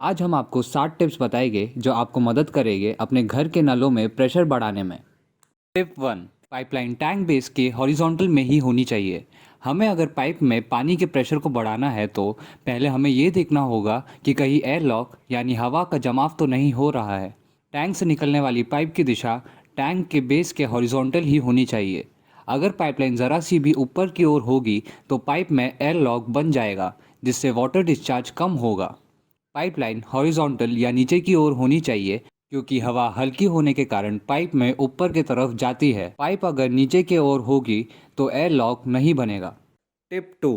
आज हम आपको 60 टिप्स बताएंगे जो आपको मदद करेंगे अपने घर के नलों में प्रेशर बढ़ाने में। टिप 1, पाइपलाइन टैंक बेस के हॉरिजॉन्टल में ही होनी चाहिए। हमें अगर पाइप में पानी के प्रेशर को बढ़ाना है तो पहले हमें ये देखना होगा कि कहीं एयर लॉक यानी हवा का जमाव तो नहीं हो रहा है। टैंक से निकलने वाली पाइप की दिशा टैंक के बेस के हॉरिजॉन्टल ही होनी चाहिए। अगर पाइपलाइन ज़रा सी भी ऊपर की ओर होगी तो पाइप में एयर लॉक बन जाएगा, जिससे वाटर डिस्चार्ज कम होगा। पाइपलाइन हॉरिजॉन्टल या नीचे की ओर होनी चाहिए, क्योंकि हवा हल्की होने के कारण पाइप में ऊपर की तरफ जाती है। पाइप अगर नीचे की ओर होगी तो एयर लॉक नहीं बनेगा। टिप 2,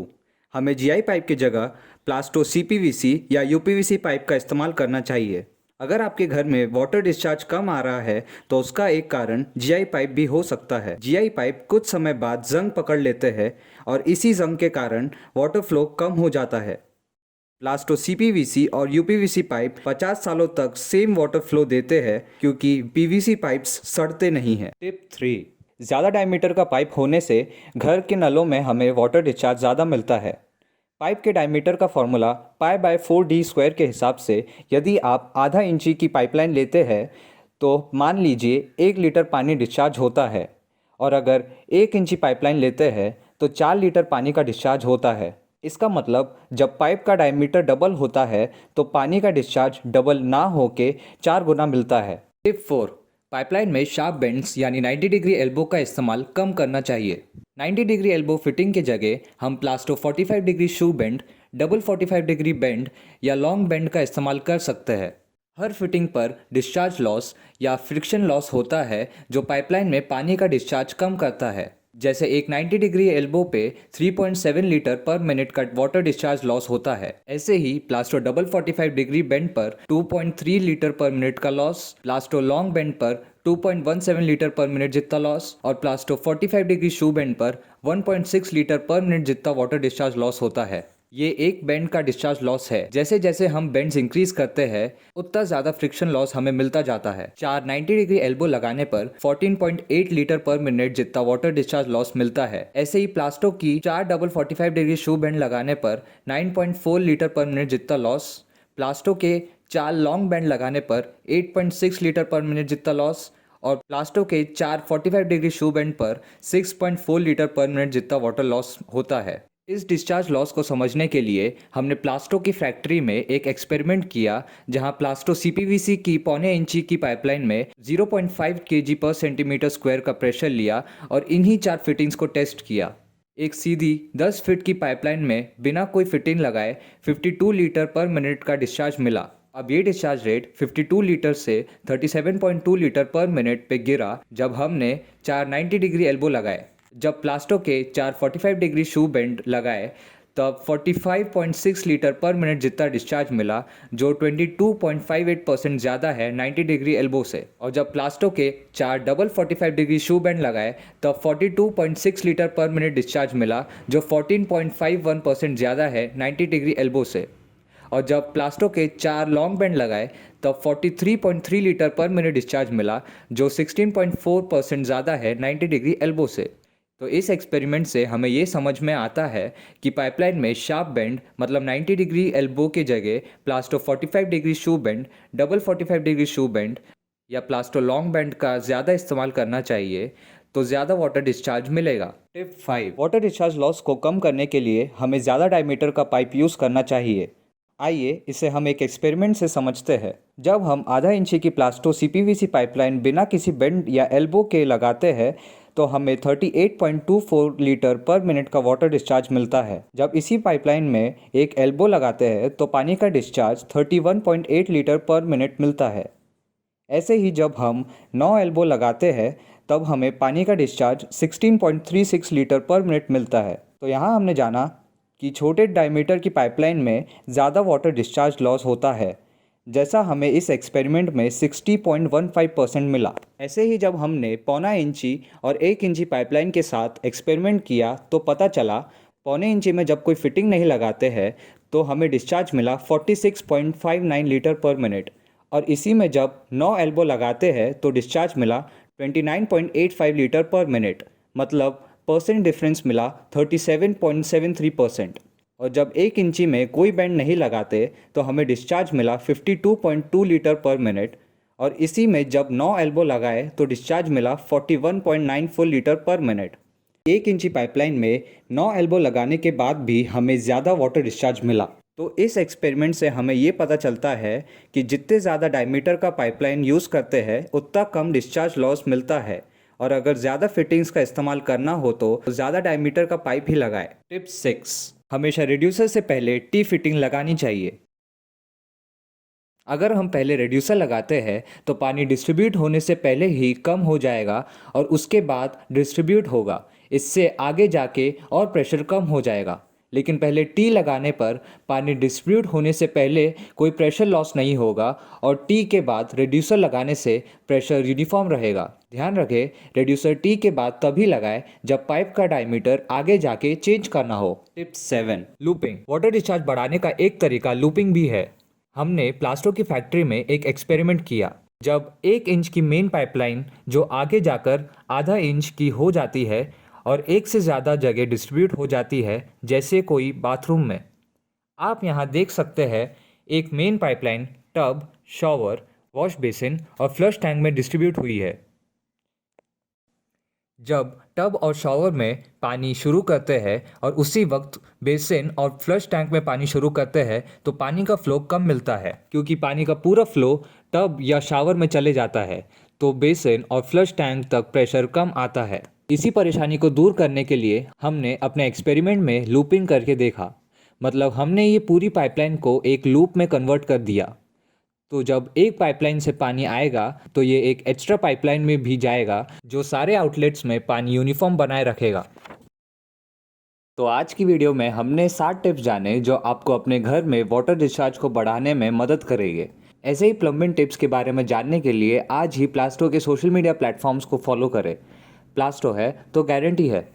हमें जीआई पाइप की जगह प्लास्टो सीपीवीसी या यूपीवीसी पाइप का इस्तेमाल करना चाहिए। अगर आपके घर में वाटर डिस्चार्ज कम आ रहा है तो उसका एक कारण जीआई पाइप भी हो सकता है। जीआई पाइप कुछ समय बाद जंग पकड़ लेते हैं और इसी जंग के कारण वाटर फ्लो कम हो जाता है। प्लास्टो सीपीवीसी और यूपीवीसी पाइप 50 सालों तक सेम वाटर फ्लो देते हैं क्योंकि पीवीसी पाइप्स सड़ते नहीं हैं। टिप 3, ज़्यादा डायमीटर का पाइप होने से घर के नलों में हमें वाटर डिस्चार्ज ज़्यादा मिलता है। पाइप के डायमीटर का फॉर्मूला π/4d² के हिसाब से यदि आप आधा इंची की पाइपलाइन लेते हैं तो मान लीजिए 1 लीटर पानी डिस्चार्ज होता है, और अगर 1 इंची पाइपलाइन लेते हैं तो 4 लीटर पानी का डिस्चार्ज होता है। इसका मतलब जब पाइप का डायमीटर डबल होता है तो पानी का डिस्चार्ज डबल ना होके 4 गुना मिलता है। टिप 4, पाइपलाइन में शार्प बेंड्स यानी 90 डिग्री एल्बो का इस्तेमाल कम करना चाहिए। 90 डिग्री एल्बो फिटिंग के जगह हम प्लास्टो 45 डिग्री शू बेंड, डबल 45 डिग्री बेंड या लॉन्ग बेंड का इस्तेमाल कर सकते हैं। हर फिटिंग पर डिस्चार्ज लॉस या फ्रिक्शन लॉस होता है जो पाइपलाइन में पानी का डिस्चार्ज कम करता है। जैसे एक 90 डिग्री एल्बो पे 3.7 लीटर पर मिनट का वाटर डिस्चार्ज लॉस होता है, ऐसे ही प्लास्टो डबल 45 डिग्री बेंड पर 2.3 लीटर पर मिनट का लॉस, प्लास्टो लॉन्ग बेंड पर 2.17 लीटर पर मिनट जितना लॉस और प्लास्टो 45 डिग्री शू बेंड पर 1.6 लीटर पर मिनट जितना वाटर डिस्चार्ज लॉस होता है। ये एक बेंड का डिस्चार्ज लॉस है। जैसे जैसे हम बेंड्स इंक्रीज करते हैं उतना ज्यादा फ्रिक्शन लॉस हमें मिलता जाता है। 90 डिग्री एल्बो लगाने पर 14.8 लीटर पर मिनट जितना वाटर डिस्चार्ज लॉस मिलता है। ऐसे ही प्लास्टो की 4 डबल 45 डिग्री शू बेंड लगाने पर 9.4 लीटर पर मिनट जितना लॉस, प्लास्टो के 4 लॉन्ग बेंड लगाने पर 8.6 लीटर पर मिनट जितना लॉस और प्लास्टो के 4 45 डिग्री शू बेंड पर 6.4 लीटर पर मिनट जितना वाटर लॉस होता है। इस डिस्चार्ज लॉस को समझने के लिए हमने प्लास्टो की फैक्ट्री में एक एक्सपेरिमेंट किया, जहां प्लास्टो सीपीवीसी की 0.25 इंची की पाइपलाइन में 0.5 केजी पर सेंटीमीटर स्क्वायर का प्रेशर लिया और इन्हीं 4 फिटिंग्स को टेस्ट किया। एक सीधी 10 फीट की पाइपलाइन में बिना कोई फिटिंग लगाए 52 लीटर पर मिनट का डिस्चार्ज मिला। अब ये डिस्चार्ज रेट 52 लीटर से 37.2 लीटर पर मिनट पे गिरा जब हमने 4 90 डिग्री एल्बो लगाए। जब प्लास्टो के 4 45 डिग्री शू बेंड लगाए तब 45.6 लीटर पर मिनट जितना डिस्चार्ज मिला, जो 22.58% ज़्यादा है 90 डिग्री एल्बो से। और जब प्लास्टो के 4 डबल 45 डिग्री शू बेंड लगाए तब 42.6 लीटर पर मिनट डिस्चार्ज मिला, जो 14.51% ज़्यादा है 90 डिग्री एल्बो से। और जब प्लास्टो के 4 लॉन्ग बेंड लगाए तब 43.3 लीटर पर मिनट डिस्चार्ज मिला, जो 16.4% ज़्यादा है 90 डिग्री एल्बो से। तो इस एक्सपेरिमेंट से हमें ये समझ में आता है कि पाइपलाइन में शार्प बेंड मतलब 90 डिग्री एल्बो के जगह प्लास्टो 45 डिग्री शू बेंड, डबल 45 डिग्री शू बेंड या प्लास्टो लॉन्ग बेंड का ज़्यादा इस्तेमाल करना चाहिए, तो ज़्यादा वाटर डिस्चार्ज मिलेगा। टिप 5, वाटर डिस्चार्ज लॉस को कम करने के लिए हमें ज़्यादा डायमीटर का पाइप यूज़ करना चाहिए। आइए इसे हम एक एक्सपेरिमेंट से समझते हैं। जब हम आधा इंची की प्लास्टो सीपीवीसी पाइपलाइन बिना किसी बेंड या एल्बो के लगाते हैं तो हमें 38.24 लीटर पर मिनट का वाटर डिस्चार्ज मिलता है। जब इसी पाइपलाइन में एक एल्बो लगाते हैं तो पानी का डिस्चार्ज 31.8 लीटर पर मिनट मिलता है। ऐसे ही जब हम 9 एल्बो लगाते हैं तब हमें पानी का डिस्चार्ज 16.36 लीटर पर मिनट मिलता है। तो यहाँ हमने जाना कि छोटे डायमीटर की पाइपलाइन में ज़्यादा वाटर डिस्चार्ज लॉस होता है, जैसा हमें इस एक्सपेरिमेंट में 60.15% मिला। ऐसे ही जब हमने 0.25 इंची और 1 इंची पाइपलाइन के साथ एक्सपेरिमेंट किया तो पता चला 0.25 इंची में जब कोई फिटिंग नहीं लगाते हैं तो हमें डिस्चार्ज मिला 46.59 लीटर पर मिनट, और इसी में जब 9 एल्बो लगाते हैं तो डिस्चार्ज मिला 29.85 लीटर पर मिनट, मतलब परसेंट डिफरेंस मिला 37.73%। और जब 1 इंची में कोई बेंड नहीं लगाते तो हमें डिस्चार्ज मिला 52.2 लीटर पर मिनट, और इसी में जब 9 एल्बो लगाए तो डिस्चार्ज मिला 41.94 लीटर पर मिनट। 1 इंची पाइपलाइन में 9 एल्बो लगाने के बाद भी हमें ज़्यादा वाटर डिस्चार्ज मिला। तो इस एक्सपेरिमेंट से हमें ये पता चलता है कि जितने ज़्यादा डायमीटर का पाइपलाइन यूज़ करते हैं उतना कम डिस्चार्ज लॉस मिलता है, और अगर ज़्यादा फिटिंग्स का इस्तेमाल करना हो तो ज़्यादा डायमीटर का पाइप ही लगाए। टिप 6, हमेशा रिड्यूसर से पहले टी फिटिंग लगानी चाहिए। अगर हम पहले रिड्यूसर लगाते हैं तो पानी डिस्ट्रीब्यूट होने से पहले ही कम हो जाएगा और उसके बाद डिस्ट्रीब्यूट होगा। इससे आगे जाके और प्रेशर कम हो जाएगा। लेकिन पहले टी लगाने पर पानी डिस्ट्रीब्यूट होने से पहले कोई प्रेशर लॉस नहीं होगा, और टी के बाद रिड्यूसर लगाने से प्रेशर यूनिफॉर्म रहेगा। ध्यान रखें, रिड्यूसर टी के बाद तभी लगाएं जब पाइप का डायमीटर आगे जाके चेंज करना हो। Tip 7, looping. वाटर डिस्चार्ज बढ़ाने का एक तरीका लूपिंग भी है। हमने प्लास्टो की फैक्ट्री में एक एक्सपेरिमेंट किया। जब 1 इंच की मेन पाइपलाइन जो आगे जाकर आधा इंच की हो जाती है और एक से ज़्यादा जगह डिस्ट्रीब्यूट हो जाती है, जैसे कोई बाथरूम में। आप यहाँ देख सकते हैं एक main pipeline tub, shower, wash basin और फ्लश टैंक में डिस्ट्रीब्यूट हुई है। जब टब और शॉवर में पानी शुरू करते हैं और उसी वक्त बेसिन और फ्लश टैंक में पानी शुरू करते हैं तो पानी का फ्लो कम मिलता है, क्योंकि पानी का पूरा फ्लो टब या शावर में चले जाता है, तो बेसिन और फ्लश टैंक तक प्रेशर कम आता है। इसी परेशानी को दूर करने के लिए हमने अपने एक्सपेरिमेंट में लूपिंग करके देखा। मतलब हमने ये पूरी पाइपलाइन को एक लूप में कन्वर्ट कर दिया। तो जब एक पाइपलाइन से पानी आएगा तो ये एक एक्स्ट्रा पाइपलाइन में भी जाएगा, जो सारे आउटलेट्स में पानी यूनिफॉर्म बनाए रखेगा। तो आज की वीडियो में हमने 7 टिप्स जाने जो आपको अपने घर में वाटर डिस्चार्ज को बढ़ाने में मदद करेंगे। ऐसे ही प्लम्बिंग टिप्स के बारे में जानने के लिए आज ही प्लास्टो के सोशल मीडिया प्लेटफॉर्म्स को फॉलो करें। प्लास्टो है तो गारंटी है।